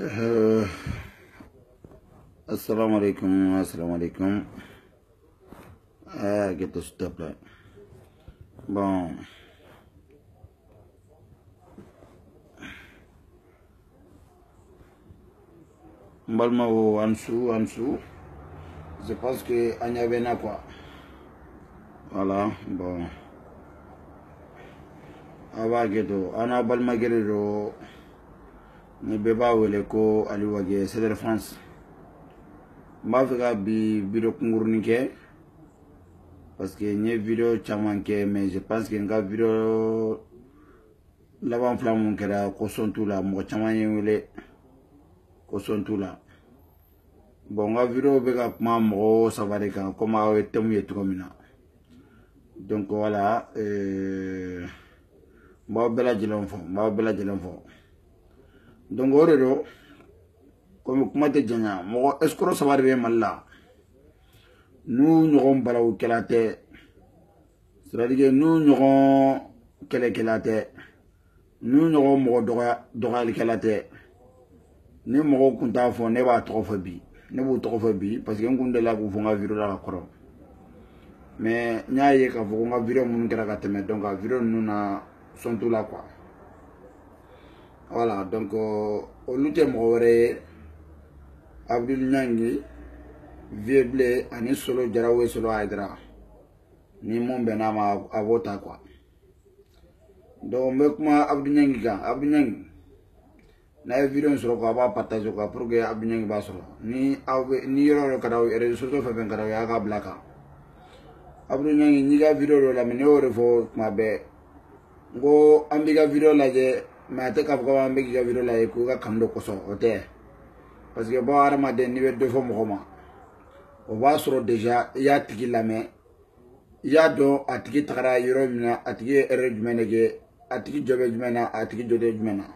Euh, Assalamu alaikum, assalamu alaikum. Get the step là. Bon. Mbalma ou Ansou. Je pense que Agnavena quoi. Voilà, bon. Ava geto. Ana Balma Guerrero. Ni beba wele ko aliwage c'est de France. Mafika bi bureau kungurnike. Parce que n'y vidéo chamanke mais je pense que nga vidéo l'avant flamme kera koson tout là mo chamanye wele koson tout là. Bon nga vidéo bega kuma mo savare kan comme awe temu yetu mina. Donc voilà mba bela jilon fo. Donc orero comme kuma te janya mo escro savare be malla. Nous n'aurons pas la kelate. C'est-à-dire que nous n'aurons quelle kelate. Nous n'aurons pas de kelate. Nous n'aurons pas de ne pas trop phobie. Ne pas trop phobie parce que nous avons la gouvernement virus la coro. Mais n'y a pas de gouvernement virus mon caractère donc la virus nous na sont tout là quoi. Voilà donc au lutte moré Abdul Nyangi Vieble ani solo jarawe solo aidra ni mon benama avota quoi donc mekuma Abdou Nyangi na vidéo solo ko ba partager ko pour que Abdou Nyangi ba solo ni yoro kadaw réseaux sociaux fa ben kadaw ya ga blaka Abdou Nyangi ni ga vidéo la mine o refo ma be go ambiga vidéo la je ma te ka ko ambiga vidéo la e ko ga kamdo ko so ote parce que bo arama de ni we defo mo ma on va sur déjà il y a tigi lamé il y a donc a tigi tagara yoro mina a tigi erreur jumenege a tigi jobe jumena a tigi jode jumena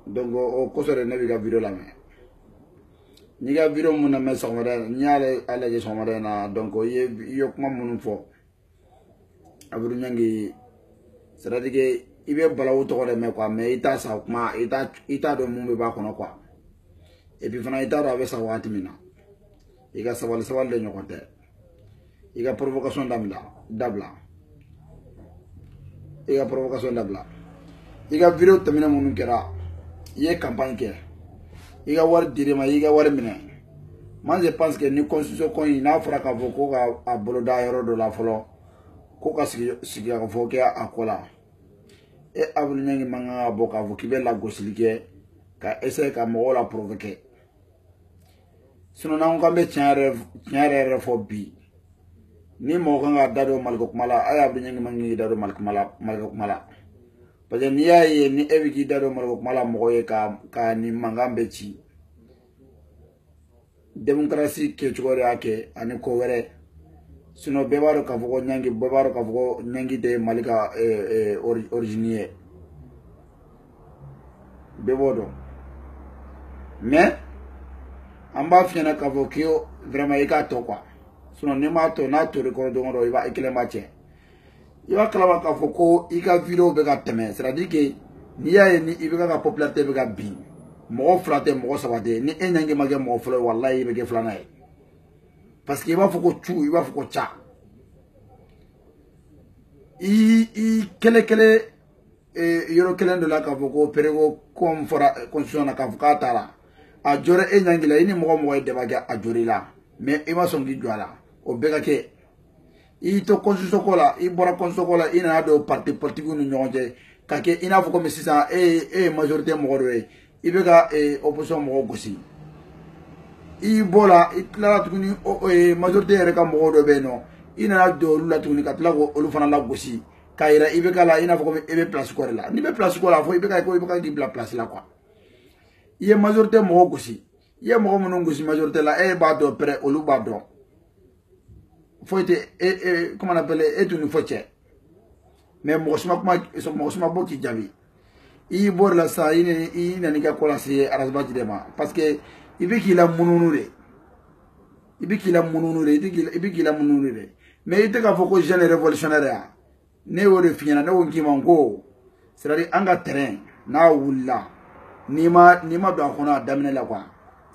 donc o kosore ne biga video lamé ni ga video mun na mesomare nyaale ala je somare na donc yo kuma mun fo Abdou Nyangi c'est-à-dire que ibe balawu to ko me quoi mais ita sa kuma ita do mun be ba kono quoi et puis fana ita do avec sa wati mina il y a saval de ñokote il y a provocation dabla il y a provocation dabla il y a vidéo tamina munu kera il y a campagne ke il y a war dirima il y a war mine moi je pense que ni constitution ko ina fera ka voko ka aboloda yoro do la folo ko ka sigi ka foke akola e Abdou Nyangi manga boka vokibe la gosilike ka essayer ka mo la provoquer. Sinon on kambe tiare fo bi ni mo nga dado malgo kumala ay Abdou Nyangi mangi dado malgo kumala parce que ni yaye ni eviki dado malgo kumala mo ye ka ni mangambe ci démocratie ke chogore ake ani ko were sinon bebaro ka fugo Nyangi de malika originier bebodo mais amba fiena ka vokio vraiment ika to quoi sinon ne ma to na to record ngoro iba ikele mache iba kala ka foko ika video be ka teme c'est-à-dire que ni ya ni iba ka popularité be ka bi mo frate mo sabade ni enyange mage mo flo wallahi be ke flana parce que iba foko chu iba foko cha kele yoro kelen de la ka foko perego comme fora constitution na ka fuka tala a jore enyangila ini mo debaga a jorila mais ima songi jwala o bega ke i to constitution ko la i bora constitution ko la ina do parti politique nu nyonje ka ke ina fo comme sisa majorité mo do i bega opposition mo gosi i bola i la tukuni majorité re ka mo do be no ina do lu la tukuni ka tla go olu fana la gosi kaira i bega la ina fo comme ebe place ko la ni be place ko la fo i bega di la place la quoi. Il y a majorité mo gosi il y a mo gosi majorité la ba do près olu ba do faut être comment on appelle et une foche mais mo sma bo ki jabi i bor la sa i na ni ka kola si arasbati dema parce que ibiki la mununure mais ite ka foko jeune révolutionnaire ne wore fiana ne wonki mango c'est-à-dire anga terrain na wulla Nima don kona damine la quoi.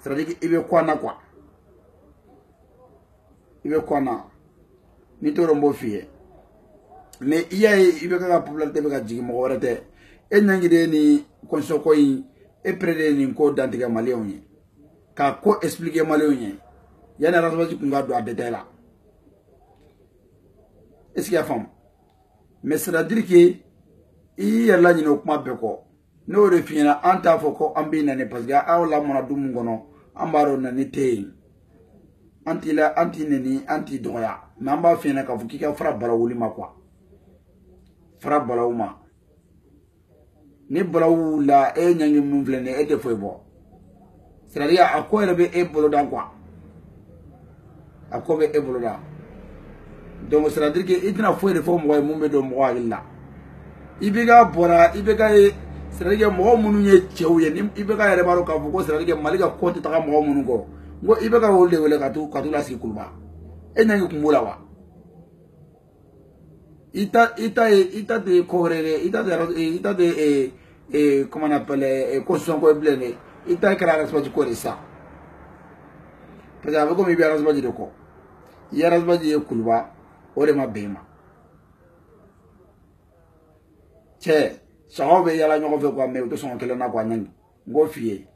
C'est-à-dire qu'il veut quoi na quoi. Il veut quoi na. Ni to rombo fiye. Mais il veut que la popularité be jigi mo worete. E nangide ni konsoko yi e prede ni ko dantiga malien yi. Ka ko expliquer malien yi. Yana rasbaji kunga do a détail là. Est-ce qu'il y a femme? Mais c'est-à-dire que il y a là ni kuma beko. No refina anta foko ambi nane pasga awla mona dum ngono ambaro nani te. Anti la anti neni anti doya. Namba fina ka fuki ka fra balawuli makwa. Fra balawuma. Ni balawula e nyangi mumvlene e te foibo. C'est-à-dire à quoi rebe e boloda quoi. À quoi be e boloda. Donc c'est-à-dire que itina foi de fo mo mumbe do mo wala. Ibega bora ibega c'est-à-dire que moi munu ye chew ye ni ibeka yare baro ka fuko c'est-à-dire que malika ko ta mo munu go ngo ibeka wolde wole ka tu la sikulba e nyangi kumbula wa ita de correre ita de comment on appelle constitution ko blene ita kala rasbaji ko resa parce que avec comme ibi rasbaji de ko ya rasbaji ye kulba ore ma bema che sahobe yala ñoko fe ko me to son kele na ko ñang go fiye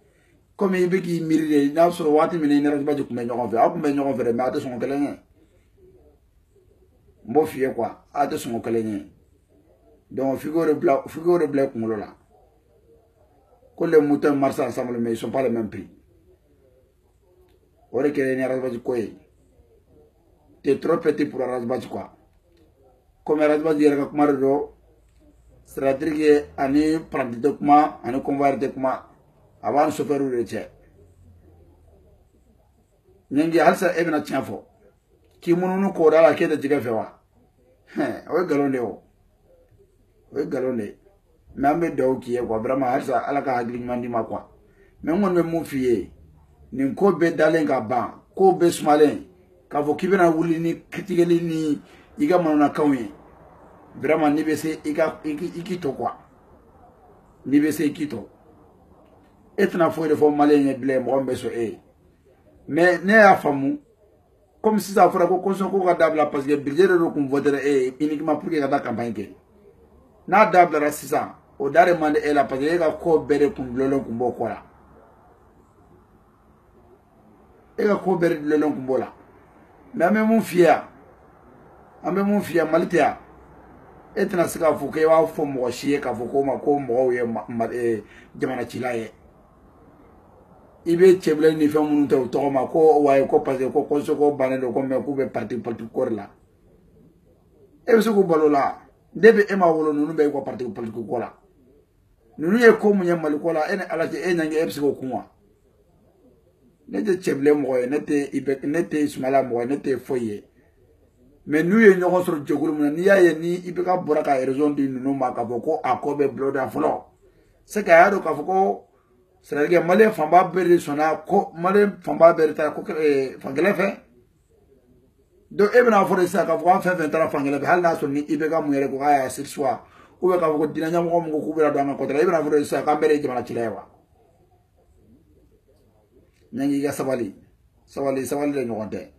comme ibe ki mirire na so wati mi ne rasbaji ko me ñoko fe ak me ñoko fe me to son kele ñe mbo fiye quoi a to son kele ñe donc figure blanc ko ngolo la ko les moutons marchent ensemble mais ils sont pas le même prix ore kele ne rasbaji ko e t'es trop petit pour rasbaji quoi comme rasbaji yera ko mardo c'est-à-dire que ani prendre kuma ani convoyer kuma avant chauffeur de tche ngi halsa ebna tiafo ki mununu ko dala ke da jiga fewa o galonde nambe daw ki e ko vraiment halsa ala ka hagli mandi ma quoi mais ngon me mu fiye ni ko be dalen ka ban ko be smalen ka vo kibena wuli ni kritigeli ni iga manona kawye vraiment ni bese ikito quoi ni bese ikito etna fo de fo malien blé mo beso mais ne a famu comme si ça fera ko conscience ko dabla parce que budget de ko voter uniquement pour que ka campagne ke na dabla rasisa o dare mande la parce que ka ko bere kun lolon kun bo ko la ka ko bere lolon kun bo la mais même mon fia malitia etna sika fuke wa fo mo shiye ka fuko ma ko mo ye jamana chilaye ibe cheble ni fe munu to ma ko wa ko parce ko ko banelo ko me ko be parti politique ko la e so ko balola debe e ma wolo nunu be ko parti politique ko la nunu ye ko munya mal ko la ene ala je enyange e ko kunwa ne de cheble mo ne te ibe ne te sumala mo ne te foye mais nous y ñoko sur jogul mu ni yaye ni ibeka boraka raison di nunu ma ka boko akobe bloda flo c'est ka yado ka foko c'est que malé famba beri sona ko malé famba beri ta ko fangele fe do ebna fo sa ka fo fa 20 fangele be halna so ni ibeka mu yere ko aya sur soi ou be ka foko dina nyam ko mu ko bira do ko tra ebna fo sa ka bere jama chilewa nangi ga sabali de ñokonte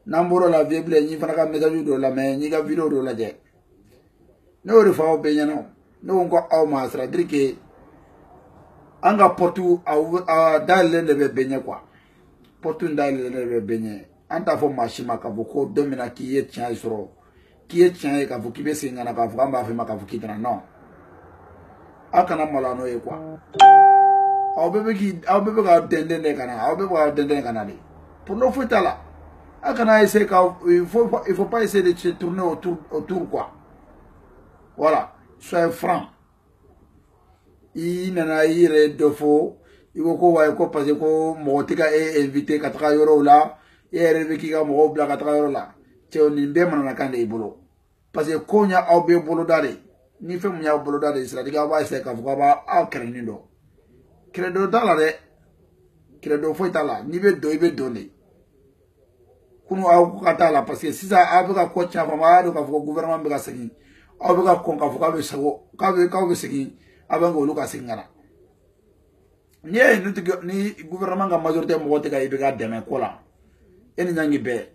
namboro la viable ni fana ka message do la mais ni ga vidéo do la je no refa be nyano no ko aw ma sra drike anga portu a dale de be benye quoi portu dale de be benye anta fo machima ka boko domina ki ye tien soro ki ye tien ka buki be singa na ka fo amba fe maka fuki tana non akana mala no e quoi aw bebe ka dende kana de pour no fouta là il faut pas essayer de se tourner autour quoi. Voilà, soyez franc. Il n'en a eu de faux. Il faut que parce que Motika est invité 4 euros là et rêve qui a mon bla 4 euros là. C'est un imbé mon akande ibolo. Parce que quand il y a un bolo d'arrêt, ni fait mon bolo d'arrêt, c'est-à-dire qu'il va essayer qu'à voir à crédito. Crédito dans la crédito faut être là. Ni veut donner. Kunu au kata la parce que si ça abuka ko tia fama do ka fo gouvernement be ka segi abuka ko ka fo ka be sago ka be segi abango lu ka singara ni ni gouvernement ka majorité mo te ka ibe ka deme ko la eni nyangi be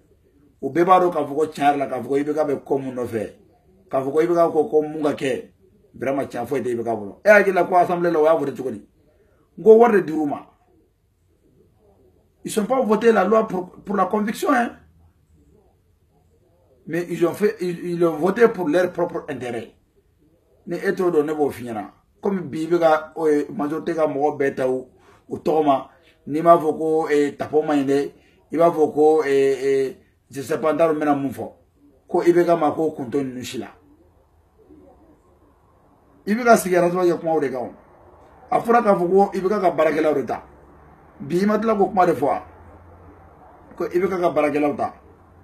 o be baro ka fuko char la ka fuko ibe ka be komu no fe ka fuko ibe ka ko munga ke vraiment tian fo ibe ka bolo e agila ko assemblée la wa voter tukoni go warde diruma ils sont pas voté la loi pour la conviction hein, mais ils ont voté pour leur propre intérêt ni eto do ne bo finyana comme bibe ka majorité ka mo beta ou toma ni ma foko tapo mainde iba foko je sais pas ndaro mena mufo ko ibe ka mako kunto nushila ibe ka sigara to ya kuma ore ka afura ka foko ibe ka barakela rota bi matla ko kuma de fois ko ibe ka barakela rota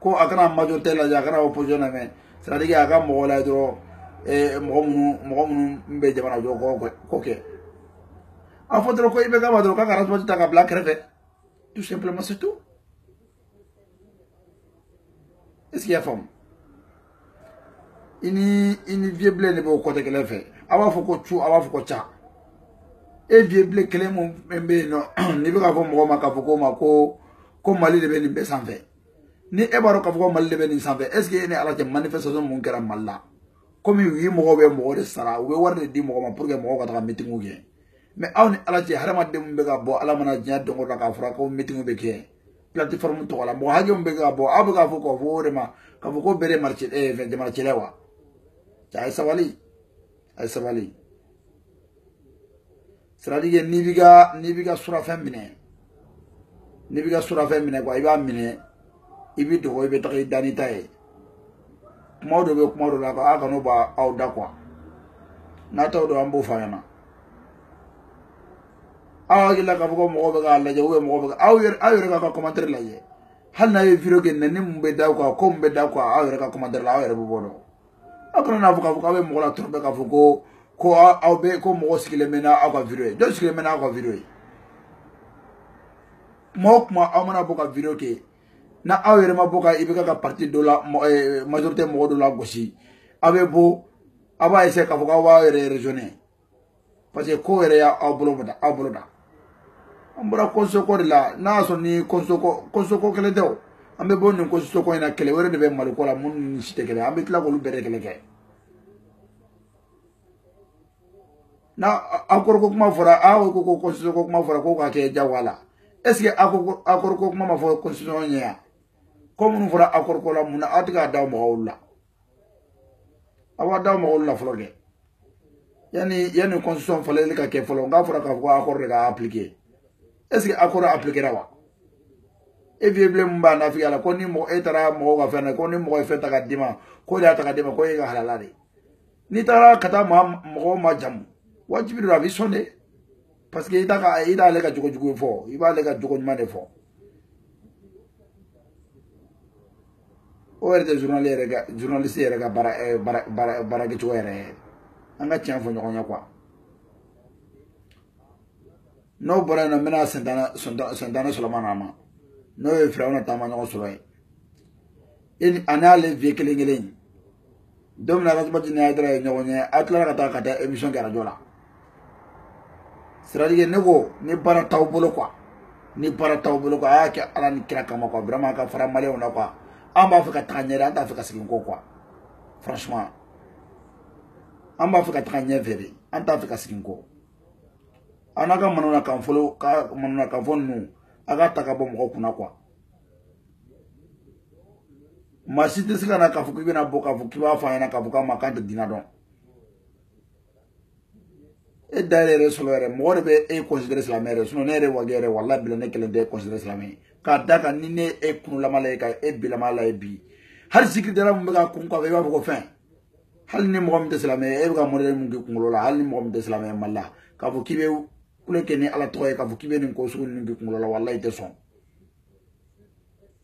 ko akana majorité la ya kana opposition na me c'est-à-dire aka mo la dro mɔgɔ bɛ jamana jɔ ko kɛ a fɔ dɔrɔn ko i bɛ ka ma dɔrɔn k'a ka responsabilité ta ka bila kɛrɛfɛ tout simplement c'est tout est-ce qu'il y a faamu i ni vieux blé de b'o côté kelen fɛ a b'a fɔ ko cu a b'a fɔ ko ca e vieux blé kelen mun bɛ yen nɔ n'i bɛ k'a fɔ mɔgɔ ma k'a fɔ ko ma ko Mali de bɛ nin bɛɛ sanfɛ ni e b'a dɔn k'a fɔ ko Mali de bɛ nin sanfɛ est-ce que e ni Ala cɛ manifestation mun kɛra Mali la comme yi mɔgɔ bɛ mɔgɔ de sara u bɛ wari de di mɔgɔ ma pour que mɔgɔ ka taga meeting kɛ mais aw ni Ala cɛ hadamadenw bɛ ka bɔ Ala mana diɲɛ don o don k'a fɔra ko meeting bɛ kɛ plateforme tɔgɔ la mɔgɔ hakɛ min bɛ ka bɔ aw bɛ k'a fɔ k'a fɔ o de ma k'a fɔ ko bɛɛ de marché fɛn jamana cɛla wa cɛ a ye sabali c'est-à-dire n'i b'i ka surafɛn minɛ quoi i b'a minɛ i bɛ dogo i bɛ taga i da n'i ta ye kuma dɔ bɛ kuma dɔ la a kana b'a aw da quoi n'a t'aw dɔn an b'o f'a ɲɛna aw hakili la k'a fɔ ko mɔgɔw bɛ k'a lajɛ mɔgɔw bɛ aw yɛrɛ k'a ka commentaire lajɛ hali n'a ye vidéo kɛ nɛni mun bɛ da quoi ko mun bɛ da quoi aw yɛrɛ ka commentaire la aw yɛrɛ bɛ bɔ dɔn aw kana n'a fɔ k'a fɔ k'aw bɛ mɔgɔ la tromper k'a fɔ ko aw bɛ ko mɔgɔ sigilen bɛ n'aw ka vidéo ye jɔn sigilen bɛ n'aw ka vidéo ye kuma o kuma aw mana bɔ ka vidéo kɛ na aw yɛrɛ ma bɔ ka i bɛ ka parti dɔ la majorité mɔgɔ dɔ la gosi aw bɛ bɔ aw b'a essayer k'a fɔ k'aw b'aw yɛrɛ raisonner parce que ko yɛrɛ y'aw bolo da an bɔra constitution ko de la n'a y'a sɔrɔ ni constitution ko kelen tɛ o an bɛ bɔ nin constitution ko in na kɛlɛ wɛrɛ de bɛ Mali ko la minnu ni si tɛ kɛlɛ an bɛ tila k'olu bɛɛ de kɛlɛ kɛ n'a accord ko kuma fɔra aw ko constitution ko kuma fɔra ko ka kɛ jagoya la est ce que accord ko kuma ma fɔ constitution ɲɛ yan ko minnu fɔra accord ko la mun na aw tɛ k'a d'aw mɔgɔw la aw b'a d'aw mɔgɔw la fɔlɔ kɛ yanni constitution faleli ka kɛ fɔlɔ n'a fɔra k'a fɔ ko accord de ka appliquer est ce que accord appliquera wa e vieux blé mun b'a nafigiya la ko ni mɔgɔ e taara mɔgɔw ka fɛn na ko ni mɔgɔ ye fɛn ta ka d'i ma ko de y'a ta ka d'i ma ko e ka halala de n'i taara ka taa mɔgɔw ma jamu wajibi don a bɛ sɔn de parce que i t'ale ka jogo jugu fɔ i b'ale ka jogo ɲuman de fɔ o yɛrɛ tɛ journaliste yɛrɛ ka baara kɛcogo yɛrɛ ye an ka tiɲɛ fɔ ɲɔgɔn ye quoi n'o bɔra yen nɔ n bɛna Sentane Solomana ma n'o ye Firawuna taama ɲɔgɔn sɔrɔ ye a n'ale vie kelen don min na Rasumati ni Hayidara ye ɲɔgɔn ye a tilara ka taa émission kɛ radio la c'est-à-dire ne ko ni baara t'aw bolo quoi a y'a kɛ Ala ni kira kama quoi vraiment a ka fara maliyɛnw na quoi an b'a fɛ ka taga ɲɛ de an t'a fɛ ka segin kɔ quoi franchement an b'a fɛ ka taga ɲɛ fɛ de an t'a fɛ ka segin kɔ an n'a ka manamanakan fɔ ninnu a ka ta ka bɔ mɔgɔw kunna quoi maa si tɛ se ka na k'a fɔ k'i bɛna bɔ k'a fɔ k'i b'a fɔ a ɲɛna k'a fɔ k'a ma k'an tɛ diinɛ dɔn e da yɛrɛ sɔrɔ yɛrɛ mɔgɔ de bɛ e considérer silamɛ yɛrɛ sinon ne yɛrɛ wage yɛrɛ walahi bila ne kelen tɛ e considérer silamɛ ye k'a da kan ni ne e kunulama la ye ka e bilama la ye bi hali sikidara mun bɛ ka kun k'a fɔ i b'a fɔ ko fɛn hali ni mɔgɔ min tɛ silamɛ ye e bɛ ka modèle mun k'i kunkolo la hali ni mɔgɔ min tɛ silamɛ ye Mali la k'a fɔ k'i bɛ kule kɛ ni Ala tɔgɔ ye k'a fɔ k'i bɛ nin ko sugu ninnu k'i kunkolo la walahi i tɛ sɔn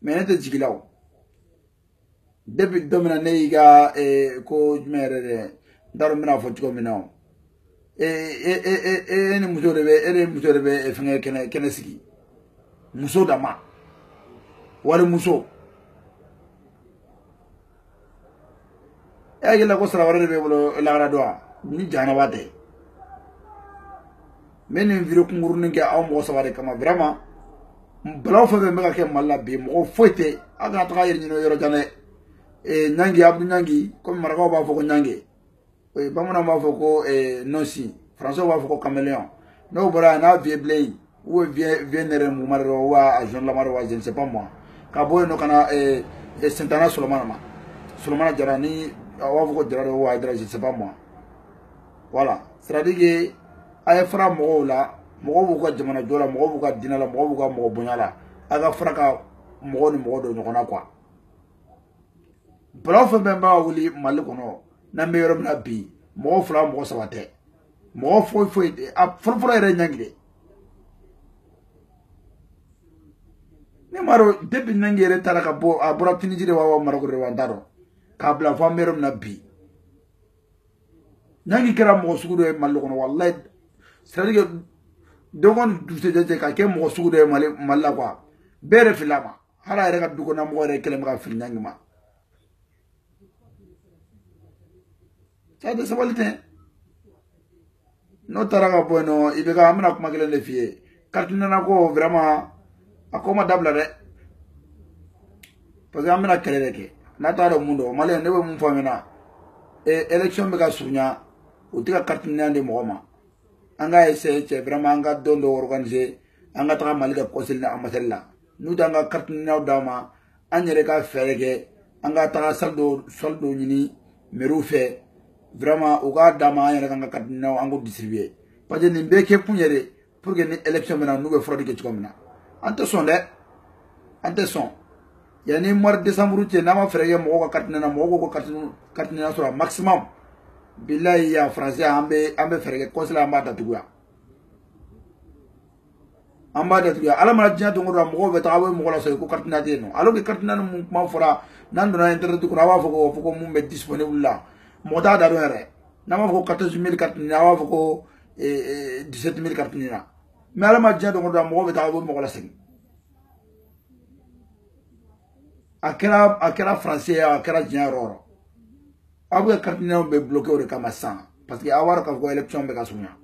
mais ne tɛ jigi la o depuis don min na ne y'i ka ko jumɛn yɛrɛ dɛ n t'a dɔn n bɛna fɔ cogo min na o e ni muso de bɛ fɛngɛ kɛnɛ sigi muso dama wali muso e hakili la ko sara wɛrɛ de b'e bolo lahara don wa ni jahanaba tɛ mais nin vidéo kungurunin kɛ aw mɔgɔ saba de kama vraiment balaw fɛn fɛn bɛ ka kɛ Mali la bi mɔgɔ foyi tɛ a kana taga yɛrɛ ɲini yɔrɔ jan dɛ Ɲangi Abdou Ɲangi comme marakaw b'a fɔ ko Ɲangi bamananw b'a fɔ ko Nonsi français b'a fɔ ko caméléon n'o bɔra n'a vieux blé ou vieux nere mumare ou a jeune lamare ou je ne sais pas moi ka bɔ yen nɔ ka na Sintana Solomana ma Solomana Jara ni a b'a fɔ ko Jara ou Aïdara je ne sais pas moi voilà c'est-à-dire que a ye fara mɔgɔw la mɔgɔw b'u ka jamana jɔ la mɔgɔw b'u ka diinɛ la mɔgɔw b'u ka mɔgɔ bonya la a ka fara ka mɔgɔw ni mɔgɔ dɔ ɲɔgɔn na quoi balaw fɛn fɛn b'a wuli Mali kɔnɔ n'an bɛ yɔrɔ min na bi mɔgɔ fila mɔgɔ saba tɛ mɔgɔ foyi foyi a fɔlɔfɔlɔ yɛrɛ Ɲangi de ne m'a dɔn depuis Ɲangi yɛrɛ taara ka bɔ a bɔra Tunisie de wa Maroko de wa n t'a dɔn k'a bila fɔ an bɛ yɔrɔ min na bi Ɲangi kɛra mɔgɔ sugu dɔ ye Mali kɔnɔ walayi c'est-à-dire que dɔgɔni dusɛjɛ ka kɛ mɔgɔ sugu dɔ ye Mali la quoi bɛɛ yɛrɛ filila ma hali a yɛrɛ ka du kɔnɔ mɔgɔ yɛrɛ kɛlen bɛ ka fili Ɲangi ma ça de sabali tɛ n'o taara ka bɔ yen nɔ i bɛ ka an bɛna kuma kelen de f'i ye carte nana ko vraiment a ko ma dabila dɛ parce que an bɛna kɛlɛ de kɛ n'a t'a dɔn mun dɔn Maliyɛn ne bɛ mun fɔ an ɲɛna élection bɛ ka surunya o tɛ ka carte nana di mɔgɔ ma an ka essayer cɛ vraiment an ka don dɔ organiser an ka taga Mali kɛ conseil ni ambassade la n'u t'an ka carte nana d'a ma an yɛrɛ ka fɛɛrɛ kɛ an ka taga salle dɔ ɲini mairie fɛ vraiment u k'a d'a ma an yɛrɛ kan ka carte nana an k'o distribuer parce que nin bɛɛ kɛ kun yɛrɛ de pour que ni élection bɛ na n'u bɛ fraude kɛ cogo min na an tɛ sɔn dɛ an tɛ sɔn yanni mois de décembre cɛ n'a ma fɛɛrɛ kɛ mɔgɔw ka carte nana mɔgɔw ko carte nana sɔrɔ maximum bilayi yan français an bɛ fɛɛrɛ kɛ conseil an b'a datugu yan an b'a datugu yan ala mana diɲɛ don o don mɔgɔw bɛ taga a bɛ mɔgɔ la sɔrɔ ko carte nana tɛ yen nɔ alors que carte nana mun kuma fɔra n'an donna internet kɔnɔ a b'a fɔ ko mun bɛ disponible la mɔgɔ t'a da dɔn yɛrɛ n'an b'a fɔ ko 14 000 carte nana a b'a fɔ ko 17 000 carte nana mais ala ma diɲɛ don o don mɔgɔw bɛ taga a bɛ mɔgɔ la segin a kɛra français ye a kɛra diɲɛ yɔrɔ o yɔrɔ aw bɛ carte nana bɛ bloqué o de kama sisan parce que aw b'a dɔn k'a fɔ ko élection bɛ ka surunya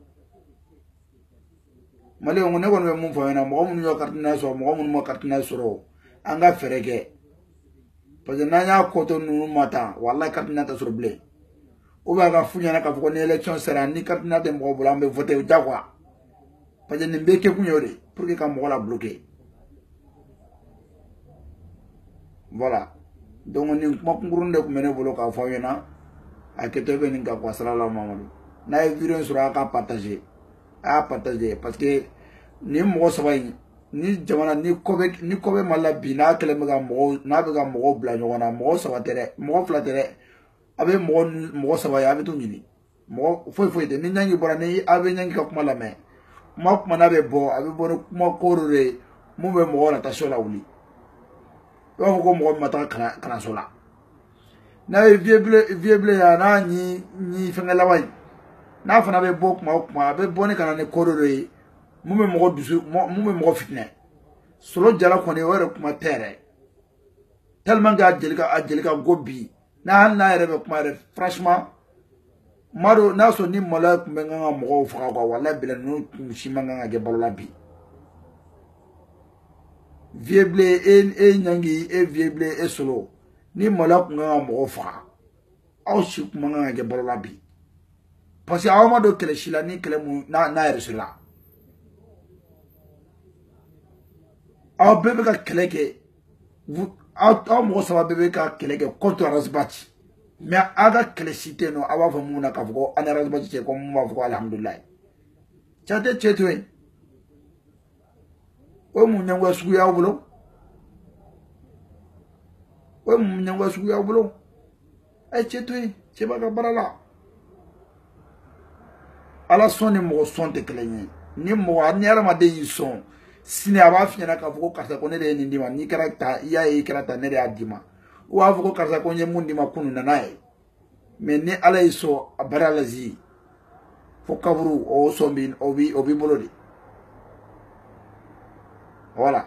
Maliyɛnw ne kɔni bɛ mun fɔ aw ɲɛna mɔgɔ minnu y'o carte nana sɔrɔ mɔgɔ minnu ma carte nana sɔrɔ an ka fɛɛrɛ kɛ parce que n'an y'a ko to ninnu ma tan walayi carte nana tɛ sɔrɔ bilen ou bien a ka f'u ɲɛna k'a fɔ ko ni élection sera ni carte nana tɛ mɔgɔ bolo an bɛ voter diyagoya parce que nin bɛɛ kɛ kun ye o de pour que ka mɔgɔ la bloquer voilà donc nin kuma kunkurunin de tun bɛ ne bolo k'a fɔ aw ɲɛna a kɛtɔ bɛ nin kan quoi salala Mamadu n'a ye vidéo in sɔrɔ a k'a partager a y'a partager parce que nin mɔgɔ saba in ni jamana ni ko bɛ Mali la bi n'a kɛlen bɛ ka mɔgɔw bila ɲɔgɔn na mɔgɔ saba tɛ dɛ mɔgɔ fila tɛ dɛ a bɛ mɔgɔ saba ye a bɛ t'u ɲini mɔgɔ foyi tɛ ni Ɲangi bɔra ni a bɛ Ɲangi ka kuma lamɛn kuma n'a bɛ bɔ a bɛ bɔ ni kuma koro de ye mun bɛ mɔgɔw natation la wuli i b'a fɔ ko mɔgɔ min ma taga kalanso la n'a ye vieux blé yan n'a ɲi fɛnkɛ laban in n'a fana bɛ bɔ kuma o kuma a bɛ bɔ ni ka na ni koro de ye mun bɛ mɔgɔ fitinɛ Solo Jara kɔni o yɛrɛ kuma tɛ yɛrɛ tellement que a jeli ka go bi n'a yɛrɛ bɛ kuma yɛrɛ franchement m'a dɔn n'a sɔrɔ ni maloya tun bɛ kan ka mɔgɔw faga quoi walayi bila ninnu tun si man kan ka kɛ balo la bi vieux blé Ɲangi vieux blé Solo ni maloya tun kan ka mɔgɔw faga aw si tun man kan ka kɛ balo la bi parce que aw ma don kɛlɛ si la ni kɛlɛ mun n'a yɛrɛ sɔrɔ la aw bɛɛ bɛ ka kɛlɛ kɛ aw mɔgɔ saba bɛɛ bɛ ka kɛlɛ kɛ contre Arazbati mais aw ka kɛlɛ si tɛ yen nɔ aw b'a fɔ mun na k'a fɔ ko an ni Arazbati cɛ ko mun b'a fɔ ko alihamudulilayi cɛ tɛ cɛ to yen o ye mun ɲɛngoya sugu y'aw bolo o ye mun ɲɛngoya sugu y'aw bolo a ye cɛ to yen cɛ b'a ka baara la ala sɔn ni mɔgɔ sɔn tɛ kelen ye ni hadamaden y'i sɔn sini a b'a f'i ɲɛna k'a fɔ ko karisa ko ne de ye nin d'i ma n'i kɛra ta i y'a ye i kɛra ta ne de y'a d'i ma u b'a fɔ ko karisa ko n ye mun d'i ma kunun nana ye mais ni ala y'i sɔn a baara la zi fo kaburu o sɔn o b'i bolo de voilà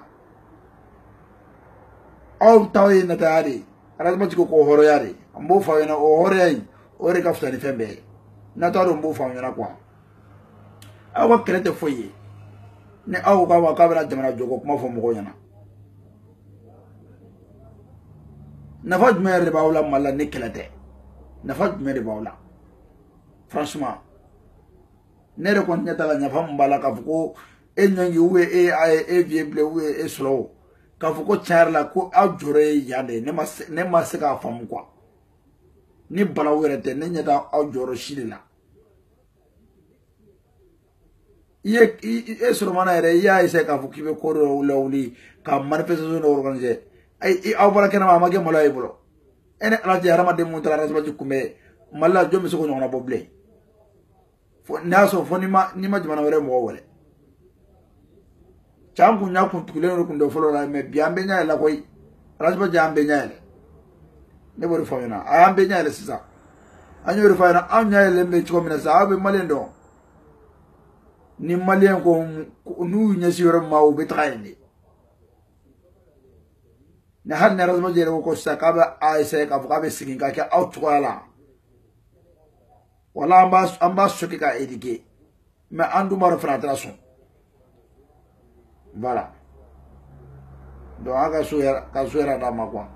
aw taw ye nataya de Arazbati ko hɔrɔnya de an b'o fɔ aw ɲɛna o hɔrɔnya in o de ka fisa ni fɛn bɛɛ ye n'a t'a dɔn n b'o fɔ aw ɲɛna quoi awa kɛlɛ tɛ foyi ye ni aw k'a bɛna jamana jɔ ko kuma fɔ mɔgɔw ɲɛna nafa jumɛn yɛrɛ de b'aw la Mali la ni kɛlɛ tɛ nafa jumɛn de b'aw la franchement ne yɛrɛ kɔni ɲɛ t'a la nafa min b'a la k'a fɔ ko e ɲɔngi e vieux blé e slow k'a fɔ ko tiɲɛ yɛrɛ la ko aw jɔrɔ ye yan de ne ma se k'a faamu quoi ni balaw yɛrɛ tɛ ne ɲɛ t'a aw jɔrɔ si de la e Solomana yɛrɛ i y'a essayé k'a fɔ k'i bɛ ko dɔ lawuli ka manifestation dɔ organiser aw bɔra kɛnɛma a ma kɛ malo ye bolo e ni Ala cɛ hadamaden mun taara rassemblement kunbɛn Mali la jɔn bɛ se k'o ɲɔgɔnna bɔ bilen n'a y'a sɔrɔ fo n'i ma jamana wɛrɛ mɔgɔ wɛrɛ can kun y'a kun tugulen do kun dɔ fɔlɔ la mais bi an bɛ ɲɛ yɛlɛ koyi rassemblement an bɛ ɲɛ yɛlɛ ne b'o de fɔ aw ɲɛna a y'an bɛ ɲɛ yɛlɛ sisan an y'o de fɔ aw ɲɛna anw ɲɛ yɛlɛlen bɛ cogo min na sisan aw bɛ Maliyɛn dɔn ni Maliyɛn ko n'u ɲɛsin yɔrɔ min ma u bɛ taga yen de ni hali ni rassemblement yɛrɛ ko sisan k'a bɛ essayer k'a fɔ k'a bɛ segin ka kɛ aw cogoya la wala an b'a choquer ka éduquer mais an dun b'a dɔn fana a tɛna sɔn voilà donc an ka so yɛrɛ d'a ma quoi